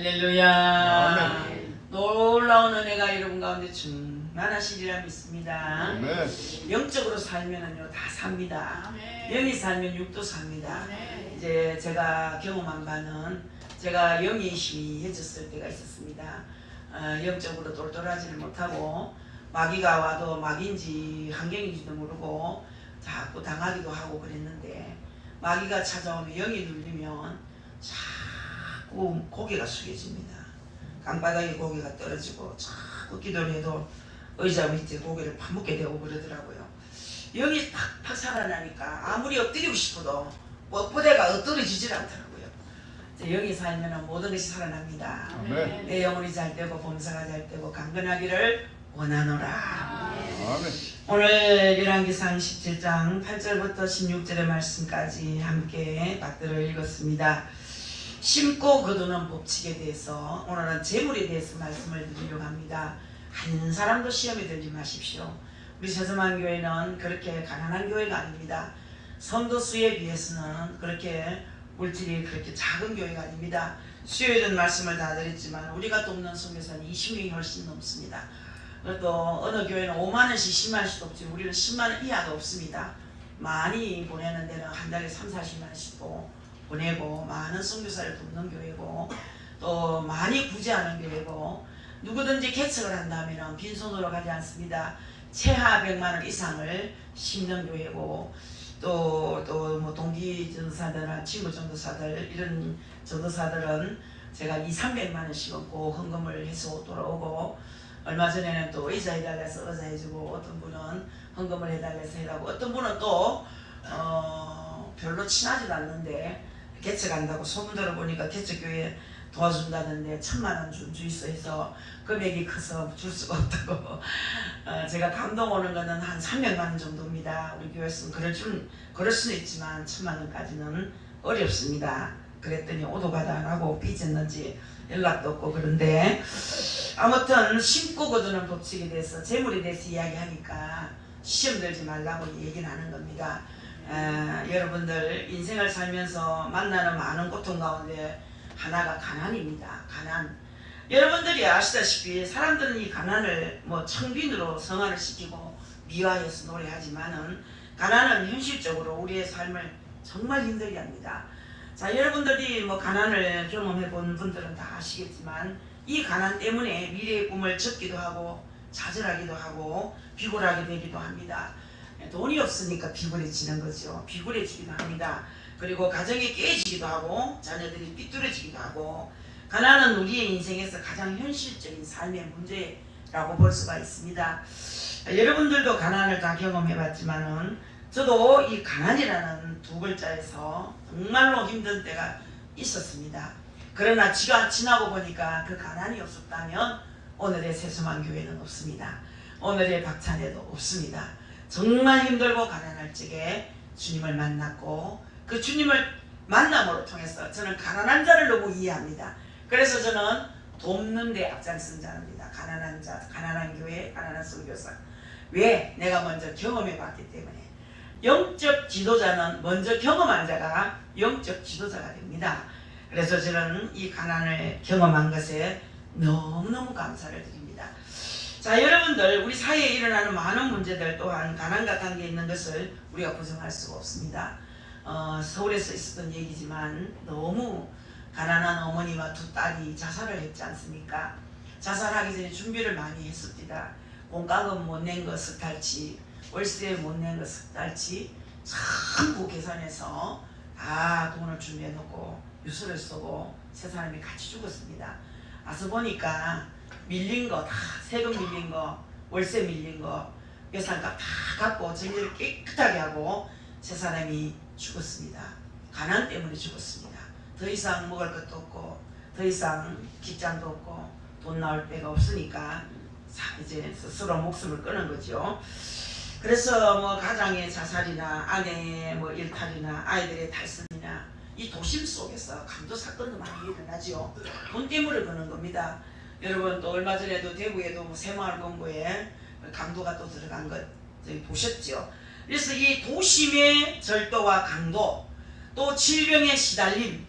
할렐루야. 놀라운 은혜가 여러분 가운데 충만하시리라 믿습니다. 영적으로 살면은요 다 삽니다. 영이 살면 육도 삽니다. 이제 제가 경험한 바는 제가 영이 희미해졌을 때가 있었습니다. 영적으로 똘똘하지를 못하고 마귀가 와도 마귀인지 환경인지도 모르고 자꾸 당하기도 하고 그랬는데 마귀가 찾아오면 영이 눌리면 자꾸 고개가 숙여집니다. 깜빡하게 고개가 떨어지고 자꾸 기도를 해도 의자 밑에 고개를 파묻게 되고 그러더라고요. 영이 팍팍 살아나니까 아무리 엎드리고 싶어도 뻣뻣해가 엎드려지질 않더라고요. 영이 살면 모든 것이 살아납니다. 아멘. 내 영혼이 잘 되고 범사가 잘 되고 강건하기를 원하노라. 아멘. 오늘 열왕기상 17장 8절부터 16절의 말씀까지 함께 받들어 읽었습니다. 심고 거두는 법칙에 대해서 오늘은 재물에 대해서 말씀을 드리려고 합니다. 한 사람도 시험에 들지 마십시오. 우리 세서만 교회는 그렇게 가난한 교회가 아닙니다. 성도 수에 비해서는 그렇게 물질이 그렇게 작은 교회가 아닙니다. 수요일은 말씀을 다 드렸지만 우리가 돕는 선교사는 20명이 훨씬 넘습니다. 또 어느 교회는 5만원씩 10만원씩 돕지 우리는 10만원 이하가 없습니다. 많이 보내는 데는 한 달에 3, 40만원씩 보내고 많은 선교사를 돕는 교회고 또 많이 구제하는 교회고 누구든지 개척을 한다면 빈손으로 가지 않습니다. 최하 100만원 이상을 심는 교회고 또 뭐 동기 전도사들이나 친구 전도사들 이런 전도사들은 제가 2, 300만원씩은 꼭 헌금을 해서 돌아오고 얼마 전에는 또 의자 해달라서 의자 해주고 어떤 분은 헌금을 해달라서 해라고 어떤 분은 또 별로 친하지도 않는데 개척한다고 소문 들어보니까 개척교회 도와준다는데 1000만원 준 주있어 해서 금액이 커서 줄 수가 없다고 제가 감동 오는 거는 한 300만원 정도입니다. 우리 교회에서는 그럴 수는 있지만 1000만원까지는 어렵습니다. 그랬더니 오도가도 안 하고 삐졌는지 연락도 없고 그런데 아무튼 심고 거두는 법칙에 대해서 재물에 대해서 이야기하니까 시험 들지 말라고 얘기는 하는 겁니다. 여러분들 인생을 살면서 만나는 많은 고통 가운데 하나가 가난입니다. 가난. 여러분들이 아시다시피 사람들은 이 가난을 뭐 청빈으로 성화를 시키고 미화해서 노래하지만은 가난은 현실적으로 우리의 삶을 정말 힘들게 합니다. 자, 여러분들이 뭐 가난을 경험해 본 분들은 다 아시겠지만 이 가난 때문에 미래의 꿈을 접기도 하고 좌절하기도 하고 비굴하게 되기도 합니다. 돈이 없으니까 비굴해지는 거죠. 비굴해지기도 합니다. 그리고 가정이 깨지기도 하고 자녀들이 삐뚤어지기도 하고 가난은 우리의 인생에서 가장 현실적인 삶의 문제라고 볼 수가 있습니다. 여러분들도 가난을 다 경험해 봤지만은 저도 이 가난이라는 두 글자에서 정말로 힘든 때가 있었습니다. 그러나 지나고 보니까 그 가난이 없었다면 오늘의 세수만 교회는 없습니다. 오늘의 박찬혜도 없습니다. 정말 힘들고 가난할 적에 주님을 만났고 그 주님을 만남으로 통해서 저는 가난한 자를 너무 이해합니다. 그래서 저는 돕는 데 앞장선 자입니다. 가난한 자, 가난한 교회, 가난한 선교사. 왜? 내가 먼저 경험해 봤기 때문에. 영적 지도자는 먼저 경험한 자가 영적 지도자가 됩니다. 그래서 저는 이 가난을 경험한 것에 너무너무 감사를 드립니다. 자, 여러분들 우리 사회에 일어나는 많은 문제들 또한 가난과 관계 있는 것을 우리가 부정할 수가 없습니다. 서울에서 있었던 얘기지만 너무 가난한 어머니와 두 딸이 자살을 했지 않습니까? 자살하기 전에 준비를 많이 했습니다. 공과금 못 낸 거 석 달치, 월세 못 낸 거 석 달치 전부 계산해서 다 돈을 준비해 놓고 유서를 쓰고 세 사람이 같이 죽었습니다. 와서 보니까 밀린 거 다 세금 밀린 거 월세 밀린 거 예산값 다 갚고 정리를 깨끗하게 하고 세 사람이 죽었습니다. 가난 때문에 죽었습니다. 더 이상 먹을 것도 없고 더 이상 직장도 없고 돈 나올 데가 없으니까 이제 스스로 목숨을 끊은 거죠. 그래서 뭐 가장의 자살이나 아내의 뭐 일탈이나 아이들의 탈선이나 이 도심 속에서 강도 사건도 많이 일어나죠. 돈 때문에 그런 겁니다. 여러분 또 얼마 전에도 대구에도 뭐 새마을본부에 강도가 또 들어간 것 저희 보셨죠. 그래서 이 도심의 절도와 강도 또 질병의 시달림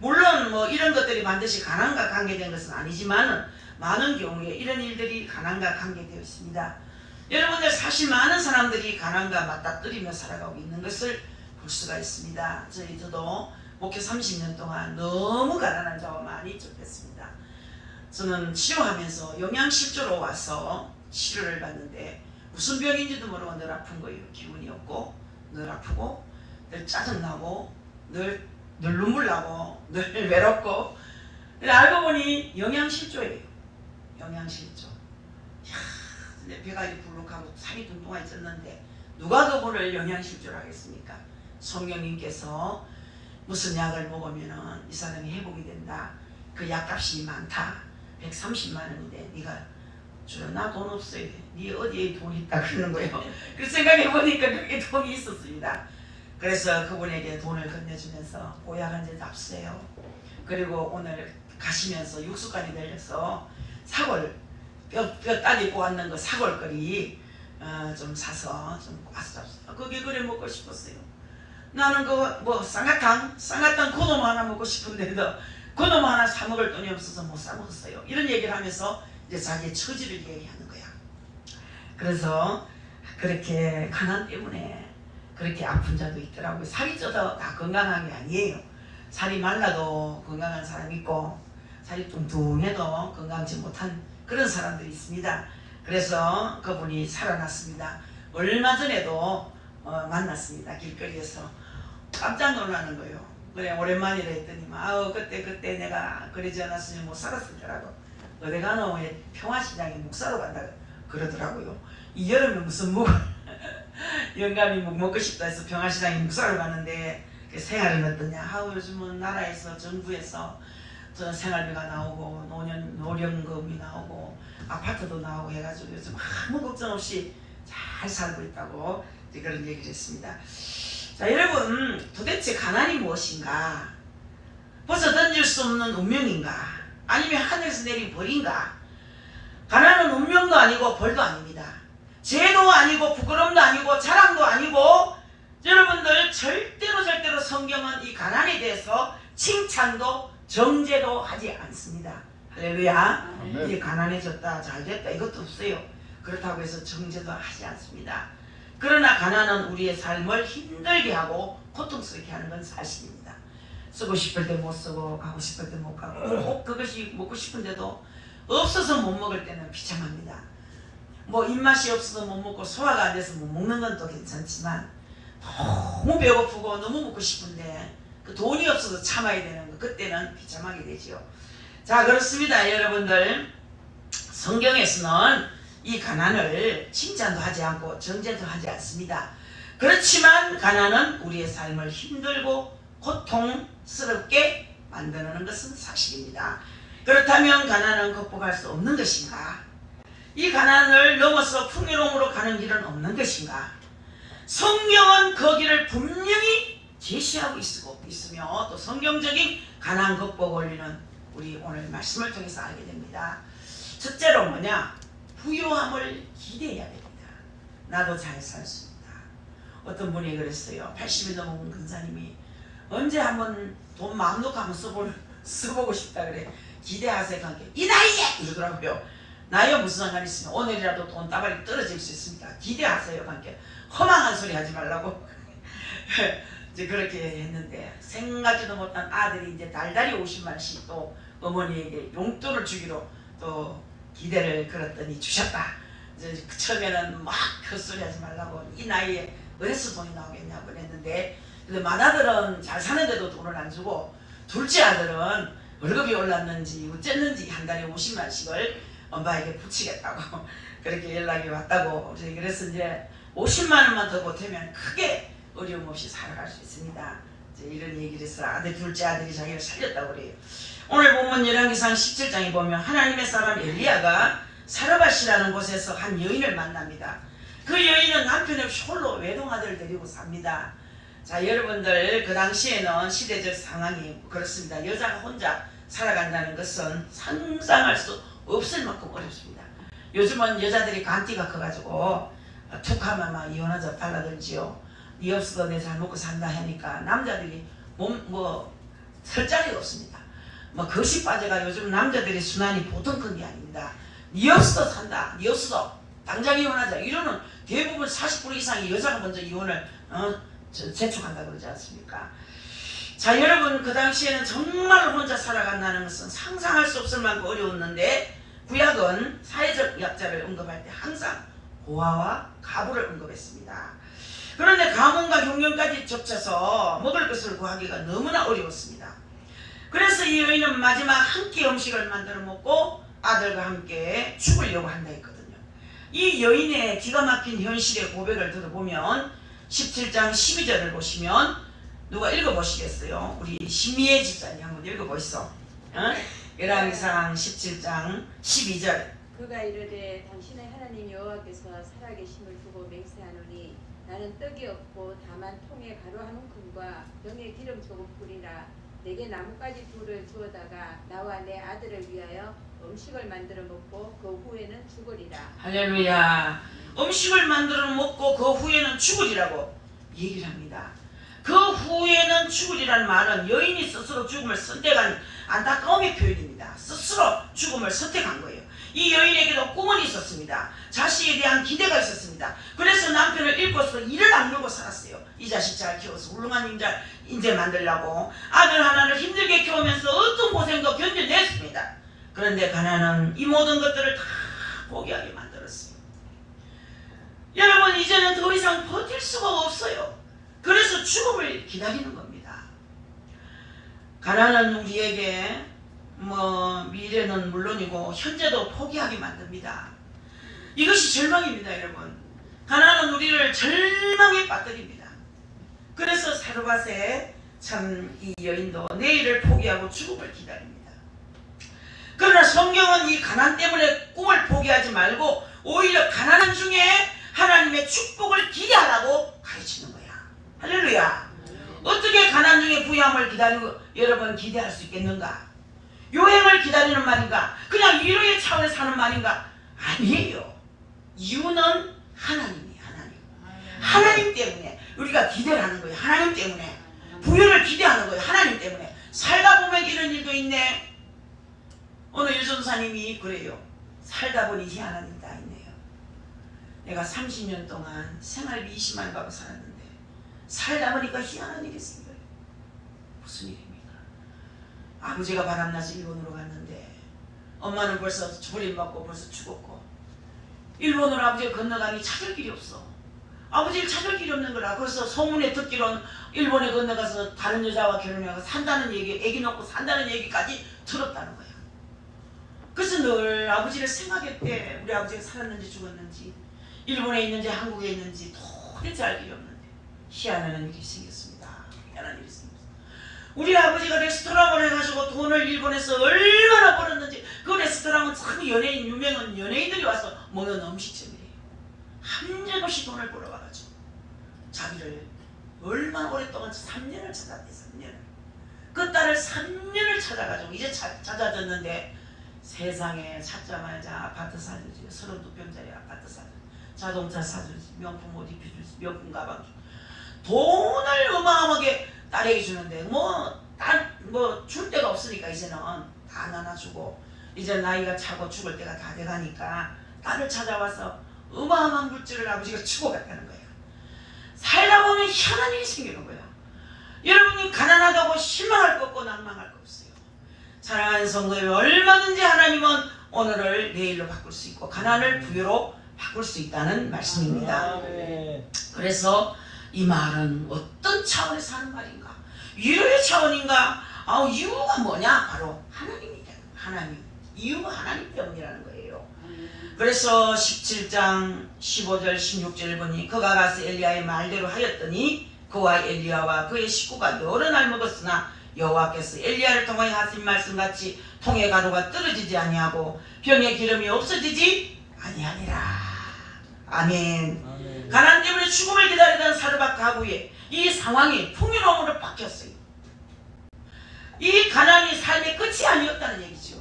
물론 뭐 이런 것들이 반드시 가난과 관계된 것은 아니지만 많은 경우에 이런 일들이 가난과 관계되어 있습니다. 여러분들 사실 많은 사람들이 가난과 맞닥뜨리며 살아가고 있는 것을 볼 수가 있습니다. 저도 목회 30년 동안 너무 가난한 자와 많이 접했습니다. 저는 치료하면서 영양실조로 와서 치료를 받는데 무슨 병인지도 모르고 늘 아픈 거예요. 기운이 없고 늘 아프고 늘 짜증나고 늘 눈물 나고 늘 외롭고. 알고 보니 영양실조예요. 영양실조. 이야, 근데 배가 이렇게 불룩하고 살이 뚱뚱하게 쪘는데 누가 그분을 영양실조를 하겠습니까? 성령님께서 무슨 약을 먹으면은 이 사람이 회복이 된다. 그 약값이 많다. 130만 원인데 네가 주로 나 돈 없어요. 네 어디에 돈이 있다 그러는 거예요. 그 생각해 보니까 그게 돈이 있었습니다. 그래서 그분에게 돈을 건네주면서 보약 한 잔 잡수세요. 그리고 오늘 가시면서 육수간이 들려서 사골 뼈 따지 꼬았는 거 사골거리 좀 사서 좀 와서 잡수세요. 그게 그래 먹고 싶었어요. 나는 그 뭐 쌍화탕 그놈 하나 먹고 싶은데도 그놈 하나 사 먹을 돈이 없어서 못 사 먹었어요. 이런 얘기를 하면서 이제 자기의 처지를 얘기하는 거야. 그래서 그렇게 가난 때문에 그렇게 아픈 자도 있더라고요. 살이 쪄도 다 건강한 게 아니에요. 살이 말라도 건강한 사람이 있고 살이 뚱뚱해도 건강치 못한 그런 사람들이 있습니다. 그래서 그분이 살아났습니다. 얼마 전에도 만났습니다. 길거리에서. 깜짝 놀라는 거예요. 그래 오랜만이라 했더니 아우 그때 내가 그러지 않았으면 못 살았을 거라고. 어디 가노? 평화시장에 묵사로 간다 그러더라고요. 이 여름에 무슨 영감이 묵 먹고 싶다 해서 평화시장에 묵사로 가는데 생활은 어떠냐? 아우 요즘은 나라에서 정부에서 저 생활비가 나오고 노령금이 나오고 아파트도 나오고 해가지고 요즘 아무 걱정 없이 잘 살고 있다고 그런 얘기를 했습니다. 자 여러분 도대체 가난이 무엇인가? 벌써 던질 수 없는 운명인가? 아니면 하늘에서 내린 벌인가? 가난은 운명도 아니고 벌도 아닙니다. 죄도 아니고 부끄럼도 아니고 자랑도 아니고 여러분들 절대로 성경은 이 가난에 대해서 칭찬도 정죄도 하지 않습니다. 할렐루야. 이게 가난해졌다 잘됐다 이것도 없어요. 그렇다고 해서 정죄도 하지 않습니다. 그러나 가난은 우리의 삶을 힘들게 하고 고통스럽게 하는 건 사실입니다. 쓰고 싶을 때 못 쓰고 가고 싶을 때 못 가고 꼭 그것이 먹고 싶은데도 없어서 못 먹을 때는 비참합니다. 뭐 입맛이 없어서 못 먹고 소화가 안 돼서 못 먹는 건 또 괜찮지만 너무 배고프고 너무 먹고 싶은데 그 돈이 없어서 참아야 되는 거 그때는 비참하게 되죠. 자 그렇습니다. 여러분들 성경에서는 이 가난을 칭찬도 하지 않고 정죄도 하지 않습니다. 그렇지만 가난은 우리의 삶을 힘들고 고통스럽게 만드는 것은 사실입니다. 그렇다면 가난은 극복할 수 없는 것인가? 이 가난을 넘어서 풍요로움으로 가는 길은 없는 것인가? 성경은 그 길을 분명히 제시하고 있으며 또 성경적인 가난 극복 원리는 우리 오늘 말씀을 통해서 알게 됩니다. 첫째로 뭐냐? 부유함을 기대해야 됩니다. 나도 잘 살 수 있다. 어떤 분이 그랬어요. 80이 넘은 근사님이 언제 한번 돈 마음 놓고 한번 써보고 싶다 그래. 기대하세요. 함께 이 나이에! 이러더라고요. 나이가 무슨 상관이 있으면 오늘이라도 돈 따발이 떨어질 수 있습니다. 기대하세요. 함께 허망한 소리 하지 말라고 이제 그렇게 했는데 생각지도 못한 아들이 이제 달달이 50만씩 또 어머니에게 용돈을 주기로 또 기대를 걸었더니 주셨다. 이제 처음에는 막 헛소리 하지 말라고 이 나이에 어디서 돈이 나오겠냐고 그랬는데 근데 맏아들은 잘 사는데도 돈을 안 주고 둘째 아들은 월급이 올랐는지 어쨌는지 한 달에 50만씩을 엄마에게 붙이겠다고 그렇게 연락이 왔다고. 그래서 이제 50만 원만 더 보태면 크게 어려움 없이 살아갈 수 있습니다. 이제 이런 얘기를 해서 둘째 아들이 자기를 살렸다고 그래요. 오늘 보면 열왕기상 17장에 보면 하나님의 사람 엘리야가 사르밧이라는 곳에서 한 여인을 만납니다. 그 여인은 남편 없이 홀로 외동아들을 데리고 삽니다. 자 여러분들 그 당시에는 시대적 상황이 그렇습니다. 여자가 혼자 살아간다는 것은 상상할 수 없을 만큼 어렵습니다. 요즘은 여자들이 간띠가 커가지고 툭 하면 막 이혼하자 달라들지요. 네 없어도 내 잘 먹고 산다 하니까 남자들이 설 자리가 없습니다. 뭐 거시 빠져가 요즘 남자들의 순환이 보통 큰 게 아닙니다. 니 없어도 산다. 니 없어도 당장 이혼하자. 이러는 대부분 40% 이상이 여자가 먼저 이혼을 재촉한다 그러지 않습니까? 자, 여러분, 그 당시에는 정말 혼자 살아간다는 것은 상상할 수 없을 만큼 어려웠는데 구약은 사회적 약자를 언급할 때 항상 고아와 가부를 언급했습니다. 그런데 가뭄과 흉년까지 겹쳐서 먹을 것을 구하기가 너무나 어려웠습니다. 그래서 이 여인은 마지막 한 끼 음식을 만들어 먹고 아들과 함께 죽으려고 한다 했거든요. 이 여인의 기가 막힌 현실의 고백을 들어보면 17장 12절을 보시면 누가 읽어보시겠어요? 우리 신미애 집사님 한번 읽어보시죠. 열왕기상 17장 12절. 그가 이르되 당신의 하나님 여호와께서 살아계심을 두고 맹세하노니 나는 떡이 없고 다만 통에 가루 한 움큼과 병에 기름 조금 뿌리라. 내게 나뭇가지 둘을 주어다가 나와 내 아들을 위하여 음식을 만들어 먹고 그 후에는 죽으리라. 할렐루야. 음식을 만들어 먹고 그 후에는 죽으리라고 얘기를 합니다. 그 후에는 죽으리라는 말은 여인이 스스로 죽음을 선택한 안타까움의 표현입니다. 스스로 죽음을 선택한 거예요. 이 여인에게도 꿈은 있었습니다. 자식에 대한 기대가 있었습니다. 그래서 남편을 잃고서 이를 악물고 살았어요. 이 자식 잘 키워서 훌륭한 인재 만들려고 아들 하나를 힘들게 키우면서 어떤 고생도 견뎌냈습니다. 그런데 가나는 이 모든 것들을 다 포기하게 만들었어요. 여러분, 이제는 더 이상 버틸 수가 없어요. 그래서 죽음을 기다리는 겁니다. 가나는 우리에게 미래는 물론이고 현재도 포기하게 만듭니다. 이것이 절망입니다. 여러분, 가나는 우리를 절망에 빠뜨립니다. 그래서 사르밧에 참 이 여인도 내일을 포기하고 죽음을 기다립니다. 그러나 성경은 이 가난 때문에 꿈을 포기하지 말고 오히려 가난한 중에 하나님의 축복을 기대하라고 가르치는 거야. 할렐루야. 어떻게 가난 중에 부유함을 기다리고 여러분 기대할 수 있겠는가? 요행을 기다리는 말인가? 그냥 위로의 차원에서 사는 말인가? 아니에요. 이유는 하나님이에요. 하나님 때문에 우리가 기대를 하는 거예요. 하나님 때문에 부유를 기대하는 거예요. 하나님 때문에. 살다 보면 이런 일도 있네. 오늘 유전사님이 그래요. 살다 보니 희한한 일이 다 있네요. 내가 30년 동안 생활비 20만 원 받고 살았는데 살다 보니까 희한한 일이 생겨요. 무슨 일입니까? 아버지가 바람나서 일본으로 갔는데 엄마는 벌써 버림받고 벌써 죽었고 일본으로 아버지가 건너가니 찾을 길이 없어. 아버지를 찾을 길이 없는 거라. 그래서 소문에 듣기로는 일본에 건너가서 다른 여자와 결혼해서 산다는 얘기, 애기 놓고 산다는 얘기까지 들었다는 거야. 그래서 늘 아버지를 생각했대. 우리 아버지가 살았는지 죽었는지 일본에 있는지 한국에 있는지 도대체 알 길이 없는데 희한한 일이 생겼습니다. 희한한 일이 생겼습니다. 우리 아버지가 레스토랑을 해가지고 돈을 일본에서 얼마나 벌었는지. 그 레스토랑은 참 연예인, 유명한 연예인들이 와서 먹는 음식점이에요. 한적없이 돈을 벌어와가지고 자기를 얼마나 오랫동안 3년을 찾았대. 3년을. 그 딸을 3년을 찾아가지고 이제 찾아줬는데 세상에 찾자마자 아파트 사주지. 32평짜리 아파트 사주지. 자동차 사주지. 명품 옷 입혀주지. 명품 가방 주지. 돈을 어마어마하게 딸에게 주는데 줄 데가 없으니까 이제는 다 나눠주고 이제 나이가 차고 죽을 때가 다 돼가니까 딸을 찾아와서 어마어마한 물질을 아버지가 주고 갔다는 거예요. 살다 보면 희한한 일이 생기는 거예요. 여러분이 가난하다고 실망할 거 없고 낭망할 거 없어요. 사랑하는 성도님, 얼마든지 하나님은 오늘을 내일로 바꿀 수 있고 가난을 부유로 바꿀 수 있다는 말씀입니다. 그래서 이 말은 어떤 차원에서 하는 말인가? 위로의 차원인가? 이유가 뭐냐? 바로 하나님이다. 하나님. 이유가 하나님 때문이라는 거예요. 그래서 17장 15절 16절 보니 그가 가서 엘리야의 말대로 하였더니 그와 엘리야와 그의 식구가 여러 날 먹었으나 여호와께서 엘리야를 통하여 하신 말씀같이 통의 가루가 떨어지지 아니하고 병의 기름이 없어지지 아니하니라. 아멘. 가난 때문에 죽음을 기다리던 사르밧 가부의 이 상황이 풍요로움으로 바뀌었어요. 이 가난이 삶의 끝이 아니었다는 얘기죠.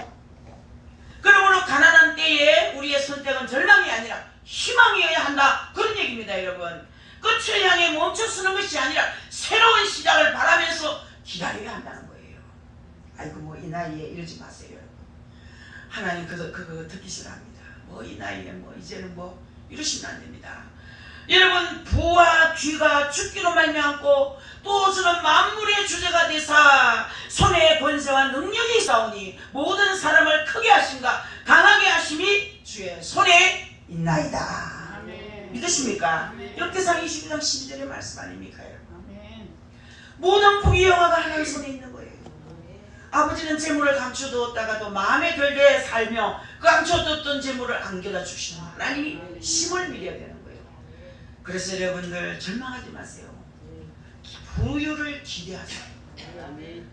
그러므로 가난한 때에 우리의 선택은 절망이 아니라 희망이어야 한다. 그런 얘기입니다. 여러분. 끝을 향해 멈춰서는 것이 아니라 새로운 시작을 바라면서 기다려야 한다는 거예요. 아이고 뭐 이 나이에 이러지 마세요. 여러분. 하나님 그거 듣기 싫어합니다. 뭐 이 나이에 뭐 이제는 뭐 이러시면 안 됩니다. 여러분 부와 귀가 죽기로 말미암고 또 저는 만물의 주제가 되사 손에 권세와 능력이 있사오니 모든 사람을 크게 하심과 강하게 하심이 주의 손에 있나이다. 아멘. 믿으십니까? 아멘. 역대상 22장 12절의 말씀 아닙니까 여러분? 아멘. 모든 부귀 영화가 하나님 손에 있는 거예요. 아버지는 재물을 감춰두었다가도 마음에 들게 살며 그 감춰두었던 재물을 안겨다 주시는 하나님이 힘을 빌려야 되는 거예요. 그래서 여러분들 절망하지 마세요. 부유를 기대하세요.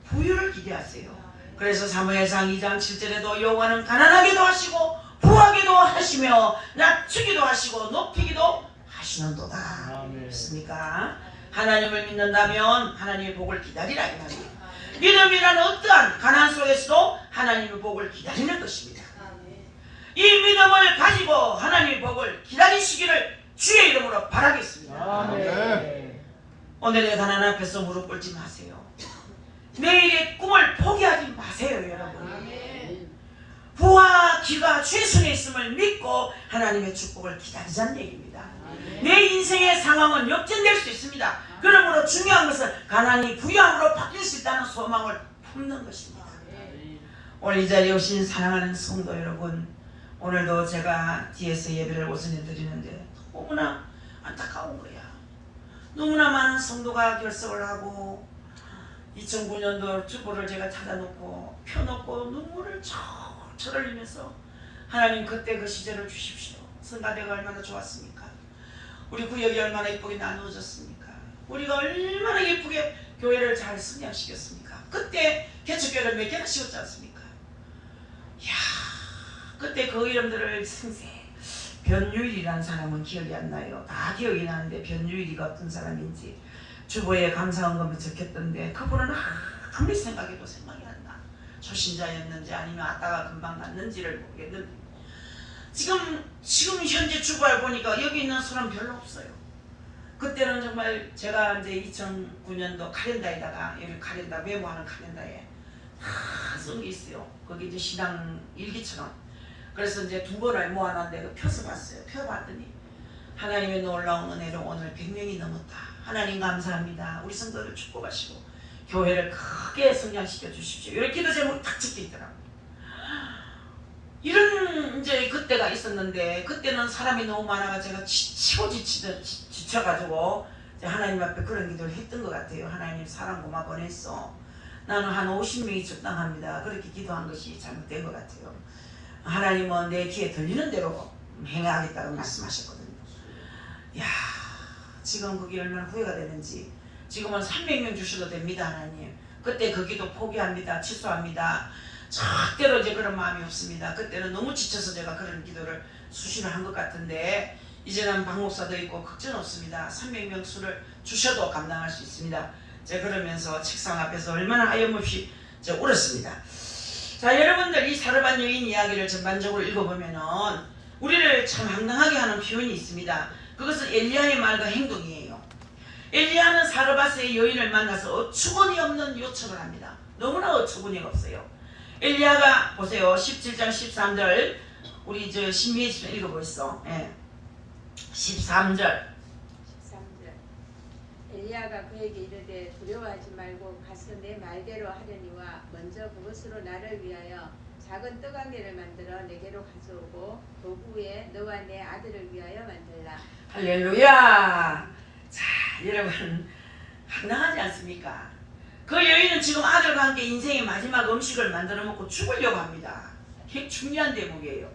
부유를 기대하세요. 그래서 사무엘상 2장 7절에도 여호와는 가난하게도 하시고 부하게도 하시며 낮추기도 하시고 높이기도 하시는도다. 믿습니까? 하나님을 믿는다면 하나님의 복을 기다리라 이 말이에요. 믿음이라는 어떠한 가난 속에서도 하나님의 복을 기다리는 것입니다. 이 믿음을 가지고 하나님의 복을 기다리시기를 주의 이름으로 바라겠습니다. 아멘. 오늘의 가난 앞에서 무릎 꿇지 마세요. 내일의 꿈을 포기하지 마세요 여러분. 아멘. 부와 귀가 주의 손에 있음을 믿고 하나님의 축복을 기다리자는 얘기입니다. 내 인생의 상황은 역전될 수 있습니다. 그러므로 중요한 것은 가난이 부유함으로 바뀔 수 있다는 소망을 품는 것입니다. 오늘 이 자리에 오신 사랑하는 성도 여러분, 오늘도 제가 뒤에서 예배를 오전에 드리는데 너무나 안타까운 거야. 너무나 많은 성도가 결석을 하고 2009년도 주보를 제가 찾아놓고 펴놓고 눈물을 철철 흘리면서 하나님 그때 그 시절을 주십시오. 성가대가 얼마나 좋았습니까? 우리 구역이 얼마나 예쁘게 나누어졌습니까? 우리가 얼마나 예쁘게 교회를 잘 성장시켰습니까? 그때 개척교회를 몇 개나 씌웠지 않습니까? 이야, 그때 그 이름들을 생생 변유일이라는 사람은 기억이 안 나요. 다 기억이 나는데 변유일이가 어떤 사람인지 주보에 감사헌금에 적혔던데 그분은 아무리 생각해도 생각이 안 나. 초신자였는지 아니면 아따가 금방 났는지를 모르겠는데 지금 현재 주보를 보니까 여기 있는 사람 별로 없어요. 그때는 정말 제가 이제 2009년도 카렌다에다가 여기 카렌다 메모하는 카렌다에 다 쓴 게 있어요. 거기 이제 신앙 일기처럼. 그래서 이제 2번을 모아놨는데 그 펴서 봤어요. 펴봤더니 하나님의 놀라운 은혜로 오늘 100명이 넘었다. 하나님 감사합니다. 우리 성도를 축복하시고 교회를 크게 성장시켜 주십시오. 이렇게 기도 제목이 딱 적혀 있더라고요. 이런 이제 그때가 있었는데 그때는 사람이 너무 많아가 제가 지쳐가지고 하나님 앞에 그런 기도를 했던 것 같아요. 하나님 사람 고마 보냈어. 나는 한 50명이 적당합니다. 그렇게 기도한 것이 잘못된 것 같아요. 하나님은 내 귀에 들리는 대로 행하겠다고 말씀하셨거든요. 이야, 지금 그게 얼마나 후회가 되는지. 지금은 300명 주셔도 됩니다. 하나님. 그때 그 기도 포기합니다. 취소합니다. 절대로 이제 그런 마음이 없습니다. 그때는 너무 지쳐서 제가 그런 기도를 수시로 한 것 같은데 이제는 방목사도 있고 걱정 없습니다. 300명 수를 주셔도 감당할 수 있습니다. 제가 그러면서 책상 앞에서 얼마나 하염없이 울었습니다. 자, 여러분들 이 사르밧 여인 이야기를 전반적으로 읽어보면은 우리를 참 황당하게 하는 표현이 있습니다. 그것은 엘리야의 말과 행동이에요. 엘리야는 사르밧의 여인을 만나서 어처구니 없는 요청을 합니다. 너무나 어처구니가 없어요. 엘리야가 보세요. 17장 13절 우리 신미애 씨 읽어보시죠. 예. 13절 엘리야가 그에게 이르되 두려워하지 말고 가서 내 말대로 하려니와 먼저 그것으로 나를 위하여 작은 떡 한 개를 만들어 내게로 가져오고 도구 위에 너와 내 아들을 위하여 만들라. 할렐루야. 자, 여러분 황당하지 않습니까? 그 여인은 지금 아들과 함께 인생의 마지막 음식을 만들어 먹고 죽으려고 합니다. 이게 중요한 대목이에요.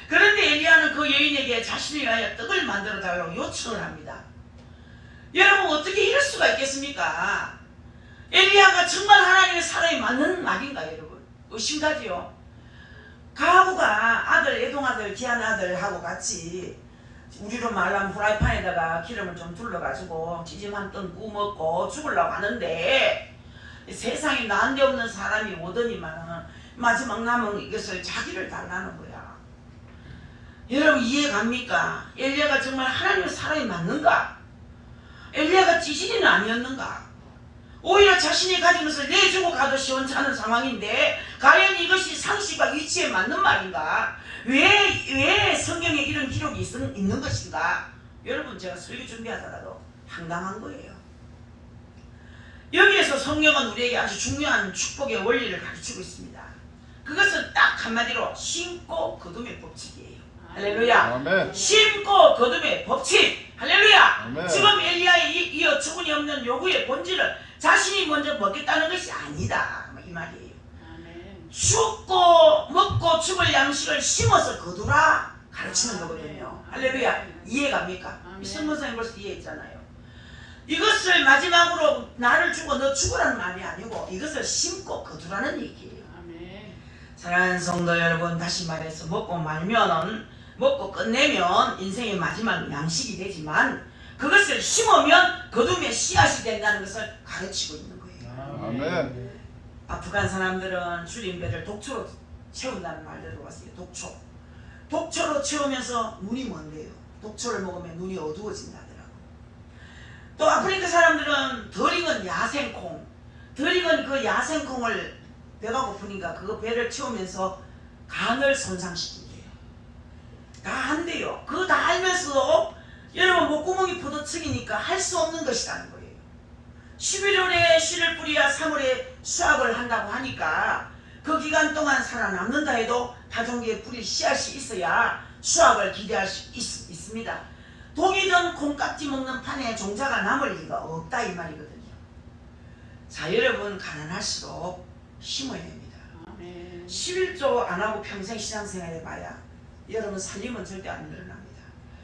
그런데 엘리야는 그 여인에게 자신을 위하여 떡을 만들어 달라고 요청을 합니다. 여러분 어떻게 이럴 수가 있겠습니까? 엘리야가 정말 하나님의 사람이 맞는 말인가 여러분? 의심가지요. 가하고가 애동아들 디아나들하고 같이 우리로 말하면 후라이팬에다가 기름을 좀 둘러가지고 찌짐 한 뜬 구워 먹고 죽으려고 하는데 세상에 난데없는 사람이 오더니만 마지막 남은 이것을 자기를 달라는 거야. 여러분 이해갑니까? 엘리야가 정말 하나님의 사람이 맞는가? 엘리야가 지신이는 아니었는가? 오히려 자신이 가진 것을 내주고 가도 시원찮은 상황인데 과연 이것이 상식과 위치에 맞는 말인가? 왜 성경에 이런 기록이 있는 것인가? 여러분, 제가 설교 준비하다가도 황당한 거예요. 여기에서 성경은 우리에게 아주 중요한 축복의 원리를 가르치고 있습니다. 그것은 딱 한마디로 심고 거둠의 법칙이에요. 할렐루야. 아멘. 심고 거둠의 법칙. 할렐루야. 아멘. 지금 엘리야의 이 어처구니 없는 요구의 본질은 자신이 먼저 먹겠다는 것이 아니다, 이 말이에요. 아멘. 죽고 먹고 죽을 양식을 심어서 거두라 가르치는 거거든요. 할렐루야. 이해갑니까? 아멘. 이 선교사님 벌써 이해했잖아요. 이것을 마지막으로 나를 주고 너 죽으라는 말이 아니고 이것을 심고 거두라는 얘기예요. 아멘. 사랑하는 성도 여러분, 다시 말해서 먹고 말면은, 먹고 끝내면 인생의 마지막 양식이 되지만 그것을 심으면 거둠의 씨앗이 된다는 것을 가르치고 있는 거예요. 아멘. 아프간 사람들은 줄임배를 독초로 채운다는 말 들어봤어요. 독초로 채우면서 눈이 먼데요. 독초를 먹으면 눈이 어두워진다 하더라고. 또 아프리카 사람들은 덜 익은 야생콩, 덜 익은 그 야생콩을 배가 고프니까 그거 배를 채우면서 간을 손상시킨대요. 다 한대요. 그거 다 알면서도 여러분, 목구멍이 포도청이니까 할 수 없는 것이라는 거예요. 11월에 씨를 뿌려야 3월에 수확을 한다고 하니까 그 기간 동안 살아남는다 해도 파종기에 뿌릴 씨앗이 있어야 수확을 기대할 수 있습니다. 독이든 콩깍지 먹는 판에 종자가 남을 리가 없다, 이 말이거든요. 자, 여러분, 가난할수록 심어야 됩니다. 아멘. 11조 안 하고 평생 신앙생활 해봐야 여러분 살림은 절대 안 늘어납니다.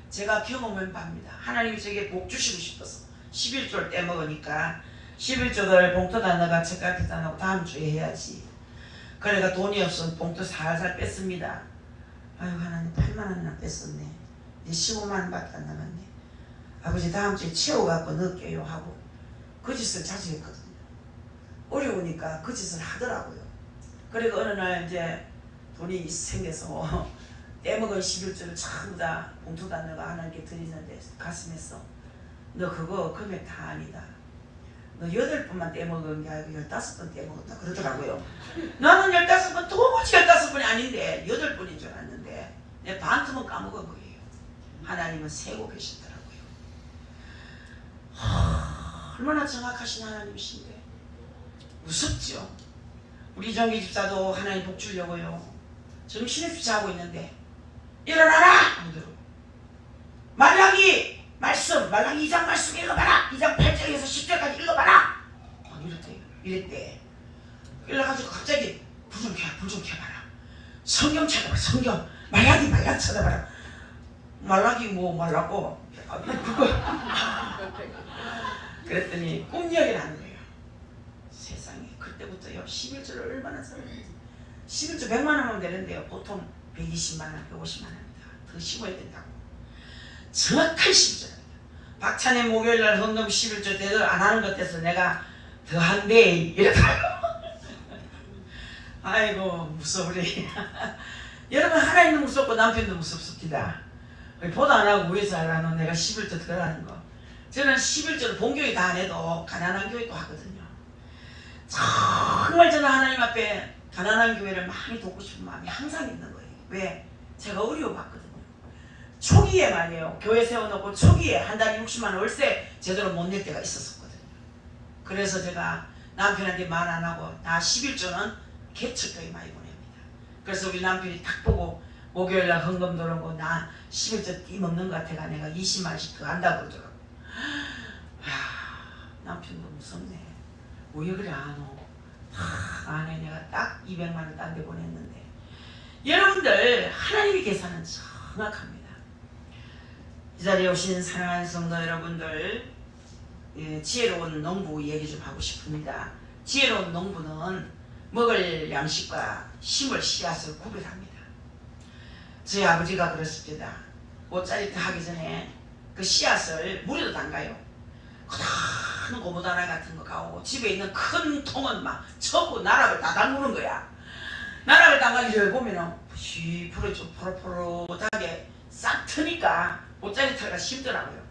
제가 경험한 바입니다. 하나님이 저에게 복 주시고 싶어서 11조를 떼먹으니까 11조를 봉투다 넣어가 책갈피다 넣고 다음 주에 해야지. 그래가 돈이 없어 봉투 살살 뺐습니다. 아유, 하나님 8만 원이나 뺐었네. 이제 15만 원밖에 안 남았네. 아버지 다음 주에 채워갖고 넣을게요 하고 그 짓을 자주 했거든요. 어려우니까 그 짓을 하더라고요. 그리고 어느 날 이제 돈이 생겨서 떼먹은 11조를 전부 다 봉투다 넣어가 하나님께 드리는데 가슴에서 너 그거 금액 다 아니다. 너 8번만 떼먹은 게 아니고 15번 떼먹었다 그러더라고요. 나는 15번, 도무지 15번이 아닌데 8번인 줄 알았는데 내 반틈은 까먹은 거예요. 하나님은 세고 계시더라고요. 얼마나 정확하신 하나님이신데 무섭죠. 우리 정기 집사도 하나님 복 주려고요. 정신없이 자고 있는데 일어나라! 하더라고요. 말라기 2장 말씀 읽어봐라. 2장 8절에서 10절까지 읽어봐라. 이랬대. 그래가지고 갑자기 불 좀 켜봐라. 성경 찾아봐. 성경. 말라기 찾아봐라. 말라기 뭐 말라고. 그랬더니 꿈 이야기를 하는 거예요. 세상에 그때부터요 11조를 얼마나 살았는지. 11조 100만 원 하면 되는데요. 보통 120만 원, 150만 원입니다. 더 심어야 된다고. 정확한 11조입니다. 박찬의 목요일날 헌금 11조 대도 안 하는 것 같아서 내가 더 한대 이러더라고. 아이고 무서우리. 여러분, 하나님도 무섭고 남편도 무섭습니다. 보도 안 하고 위에서 하라는 내가 11조 들어가는 거. 저는 11조를 본교회 다 안 해도 가난한 교회도 하거든요. 정말 저는 하나님 앞에 가난한 교회를 많이 돕고 싶은 마음이 항상 있는 거예요. 왜? 제가 어려워봤거든요. 초기에 말이에요. 교회 세워놓고 초기에 한 달에 60만 원 월세 제대로 못 낼 때가 있었거든요. 그래서 제가 남편한테 말 안 하고 나 11조는 개척교회 많이 보냅니다. 그래서 우리 남편이 딱 보고 목요일날 헌금 들어오고 나 11조 띠먹는 것 같아가 내가 20만 원씩 더 한다고 그러더라고. 남편도 무섭네. 왜 그래 안 오? 안에 내가 딱 200만 원 딴 데 보냈는데. 여러분들, 하나님의 계산은 정확합니다. 이 자리에 오신 사랑하는 성도 여러분들, 지혜로운 농부 얘기 좀 하고 싶습니다. 지혜로운 농부는 먹을 양식과 심을 씨앗을 구별합니다. 저희 아버지가 그랬습니다. 옷자리터 하기 전에 그 씨앗을 물에도 담가요. 큰 고무다나 같은 거 가오고 집에 있는 큰 통은 막 전부 나락을 다 담그는 거야. 나락을 담가기를 보면은 부시풀어 좀 포릇포릇하게 싹 트니까 옷자리 털가 쉽더라고요.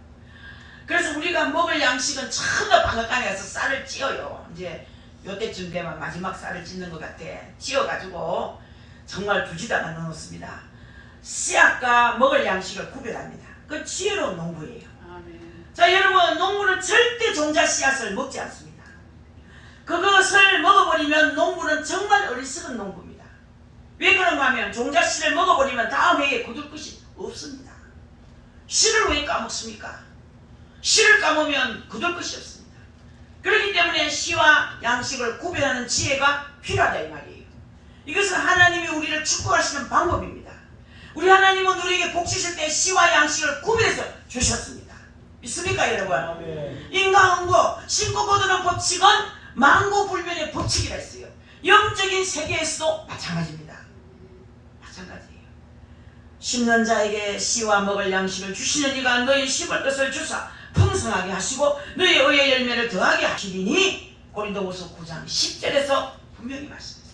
그래서 우리가 먹을 양식은 전부 방앗간에 가서 쌀을 찧어요. 이제 요때쯤 되면 마지막 쌀을 찢는 것 같아. 찧어가지고 정말 두지다가 넣어놓습니다. 씨앗과 먹을 양식을 구별합니다. 그 지혜로운 농부예요. 아멘. 자, 여러분, 농부는 절대 종자 씨앗을 먹지 않습니다. 그것을 먹어버리면 농부는 정말 어리석은 농부입니다. 왜 그런가 하면 종자 씨를 먹어버리면 다음 해에 거둘 것이 없습니다. 씨를 왜 까먹습니까? 씨를 까먹으면 거둘 것이 없습니다. 그렇기 때문에 씨와 양식을 구별하는 지혜가 필요하다 이 말이에요. 이것은 하나님이 우리를 축복하시는 방법입니다. 우리 하나님은 우리에게 복 주실 때 씨와 양식을 구별해서 주셨습니다. 믿습니까 여러분? 아멘. 인과응보, 심고 거두는 법칙은 만고불변의 법칙이라 했어요. 영적인 세계에서도 마찬가지입니다. 마찬가지예요. 심는 자에게 씨와 먹을 양식을 주시는 이가 너희 심을 것을 주사 풍성하게 하시고 너희 의의 열매를 더하게 하시리니 고린도후서 9장 10절에서 분명히 말씀했어요.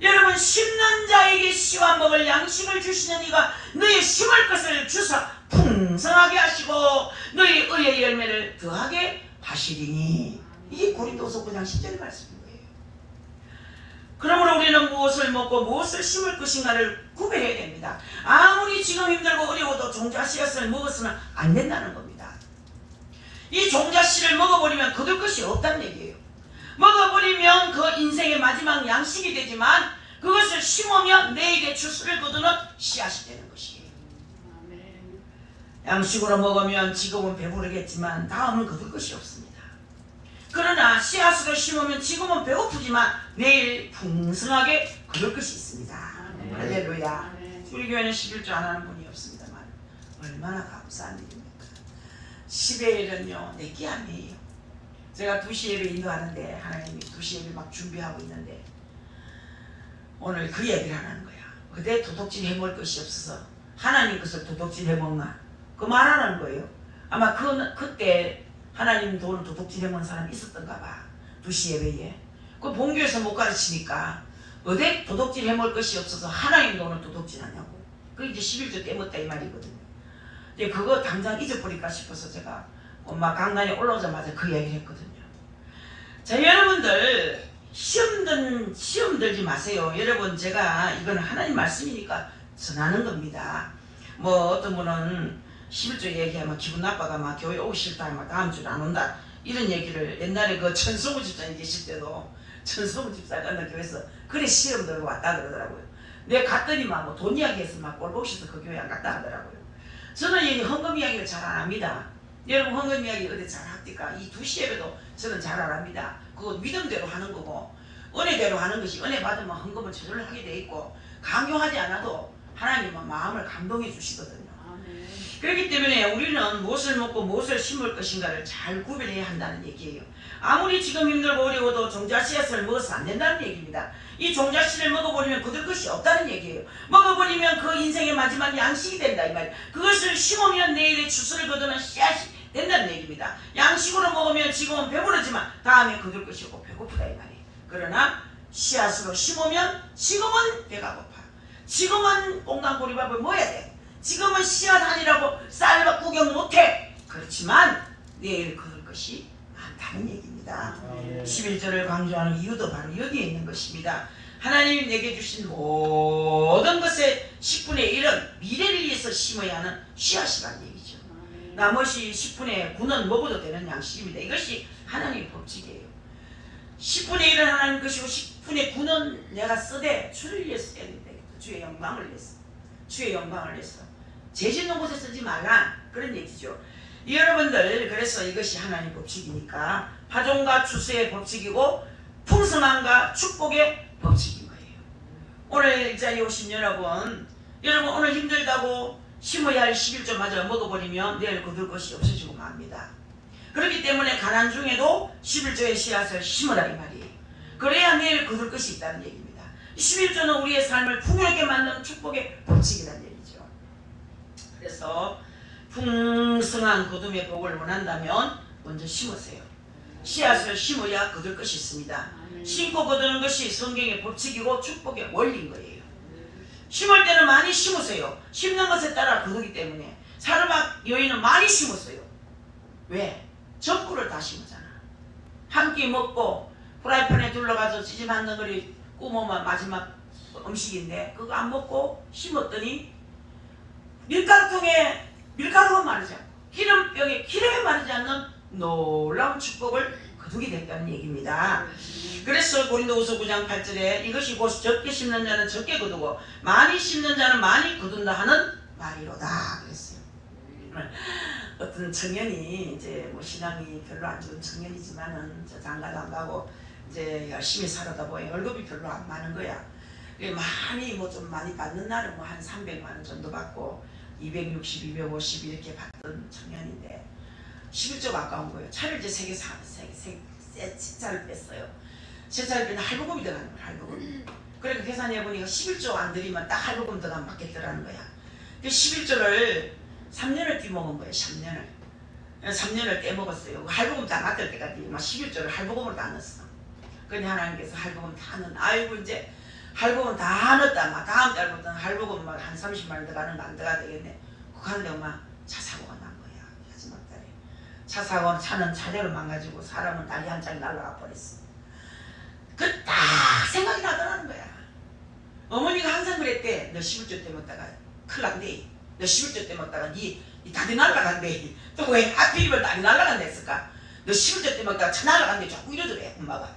여러분, 심는 자에게 씨와 먹을 양식을 주시는 이가 너희 심을 것을 주사 풍성하게 하시고 너희 의의 열매를 더하게 하시리니, 이게 고린도후서 9장 10절의 말씀인 거예요. 그러므로 우리는 무엇을 먹고 무엇을 심을 것인가를 구별해야 됩니다. 아무리 지금 힘들고 어려워도 종자 씨앗을 먹어서는 안 된다는 겁니다. 이 종자 씨를 먹어버리면 거둘 것이 없다는 얘기예요. 먹어버리면 그 인생의 마지막 양식이 되지만 그것을 심으면 내일의 추수를 거두는 씨앗이 되는 것이에요. 아멘. 양식으로 먹으면 지금은 배부르겠지만 다음은 거둘 것이 없습니다. 그러나 씨앗으로 심으면 지금은 배고프지만 내일 풍성하게 거둘 것이 있습니다. 아멘. 할렐루야. 아멘. 우리 교회는 11조 안 하는 분이 없습니다만 얼마나 감사한 일입니까? 10일은요 내게 아니에요. 제가 2시 예배 인도하는데 하나님이 2시 예배 막 준비하고 있는데 오늘 그 얘기를 하는 거야. 그대 도둑질 해먹을 것이 없어서 하나님 것을 도둑질 해먹나? 그 말하는 거예요. 아마 그때 하나님 돈을 도둑질 해먹은 사람이 있었던가 봐. 2시 예배에. 그 본교에서 못 가르치니까 어디 도둑질 해먹을 것이 없어서 하나님 돈을 도둑질 하냐고. 그 이제 11조 떼먹다 이 말이거든요. 근데 그거 당장 잊어버릴까 싶어서 제가 엄마 강단에 올라오자마자 그 얘기를 했거든요. 자, 여러분들 시험 들지 마세요. 여러분, 제가 이건 하나님 말씀이니까 전하는 겁니다. 뭐 어떤 분은 11조 얘기하면 기분 나빠가 막 교회 오기 싫다, 막 다음 주에 안 온다 이런 얘기를 옛날에 그 천성우 집사님 계실 때도 천성우 집사가 어느 교회에서 그래 시험 들고 왔다 그러더라고요. 내가 갔더니만 뭐 돈 이야기해서 막 꼴보기 싫어서 그 교회 안 갔다 하더라고요. 저는 이 헌금 이야기를 잘 안 합니다. 여러분, 헌금 이야기 어디 잘 합니까? 이 2시 예배도 저는 잘 안 합니다. 그거 믿음대로 하는 거고 은혜대로 하는 것이, 은혜 받으면 헌금을 저절로 하게 돼 있고 강요하지 않아도 하나님은 마음을 감동해 주시거든요. 아멘. 그렇기 때문에 우리는 무엇을 먹고 무엇을 심을 것인가를 잘 구별해야 한다는 얘기예요. 아무리 지금 힘들고 어려워도 종자 씨앗을 먹어서 안 된다는 얘기입니다. 이 종자 씨를 먹어버리면 거둘 것이 없다는 얘기예요. 먹어버리면 그 인생의 마지막 양식이 된다 이 말이에요. 그것을 심으면 내일의 추수를 거두는 씨앗이 된다는 얘기입니다. 양식으로 먹으면 지금은 배부르지만 다음에 거둘 것이 없고 배고프다 이 말이에요. 그러나 씨앗으로 심으면 지금은 배가 고파. 지금은 꽁당보리밥을 먹어야 돼. 지금은 씨앗 아니라고 쌀밥 구경 못해. 그렇지만 내일 거둘 것이 많다는 얘기입니다. 11절을 강조하는 이유도 바로 여기에 있는 것입니다. 하나님이 내게 주신 모든 것의 10분의 1은 미래를 위해서 심어야 하는 씨앗이라는 얘기죠. 나머지 10분의 9는 먹어도 되는 양식입니다. 이것이 하나님의 법칙이에요. 10분의 1은 하나님 것이고 10분의 9는 내가 쓰되 주를 위해서 써야 된다. 주의 영광을 위해서. 주의 영광을 위해서. 죄 짓는 곳에 쓰지 말라. 그런 얘기죠. 여러분들, 그래서 이것이 하나님의 법칙이니까 파종과 추수의 법칙이고 풍성함과 축복의 법칙인 거예요. 오늘 이 자리에 오신 여러분 오늘 힘들다고 심어야 할 11조마저 먹어버리면 내일 거둘 것이 없어지고 맙니다. 그렇기 때문에 가난 중에도 11조의 씨앗을 심으라 이 말이에요. 그래야 내일 거둘 것이 있다는 얘기입니다. 11조는 우리의 삶을 풍요롭게 만드는 축복의 법칙이라는 얘기죠. 그래서 풍성한 거둠의 복을 원한다면 먼저 심으세요. 씨앗을 심어야 거둘 것이 있습니다. 심고 거두는 것이 성경의 법칙이고 축복의 원리인 거예요. 심을 때는 많이 심으세요. 심는 것에 따라 거두기 때문에 사르밧 여인은 많이 심었어요. 왜? 전부를 다 심었잖아. 한 끼 먹고 프라이팬에 둘러가서 찌짐 한 덩어리 구우면 마지막 음식인데 그거 안 먹고 심었더니 밀가루통에 밀가루가 마르지 않고 기름병에 기름이 마르지 않는 놀라운 축복을 거두게 됐다는 얘기입니다. 그래서 고린도후서 9장 8절에 이것이 곧 적게 심는 자는 적게 거두고 많이 심는 자는 많이 거둔다 하는 말이로다 그랬어요. 어떤 청년이 이제 뭐 신앙이 별로 안 좋은 청년이지만은 저 장가도 안 가고 이제 열심히 살아다 보니 월급이 별로 안 많은 거야. 많이 뭐 좀 많이 받는 날은 뭐 한 300만 원 정도 받고 260, 250 이렇게 받던 청년인데 11조가 아까운 거예요. 차를 이제 세 차를 뺐어요. 세 차를 빼면 할부금이 들어가는 거야. 할부금. 그러니까 계산해보니까 11조 안 들이면 딱 할부금 들어가면 맞겠더라는 거야. 그 11조를 3년을 떼먹은 거예요. 3년을 떼먹었어요. 할부금 다 맞을 때까지 막 11조를 할부금으로 다 넣었어. 그런데 하나님께서 할부금 다 넣은 아이고 이제 할부금 다 넣었다. 막 다음 달부터는 할부금 막 한 30만 원 들어가는 거 안 들어가야 되겠네. 그거 하는데 엄마 차 사고가 난 거야. 마지막 달에. 차 사고는 차는 차대로 망가지고 사람은 다리 한 짝이 날아가 버렸어. 그 딱 생각이 나더라는 거야. 어머니가 항상 그랬대. 너 11조 때 먹다가 큰일 난대. 너 11조 때 먹다가 니 다리 날아간대. 또 왜 하필이면 다리 날아간다 했을까? 너 11조 때 먹다가 차 날아간대. 자꾸 이러더래 엄마가.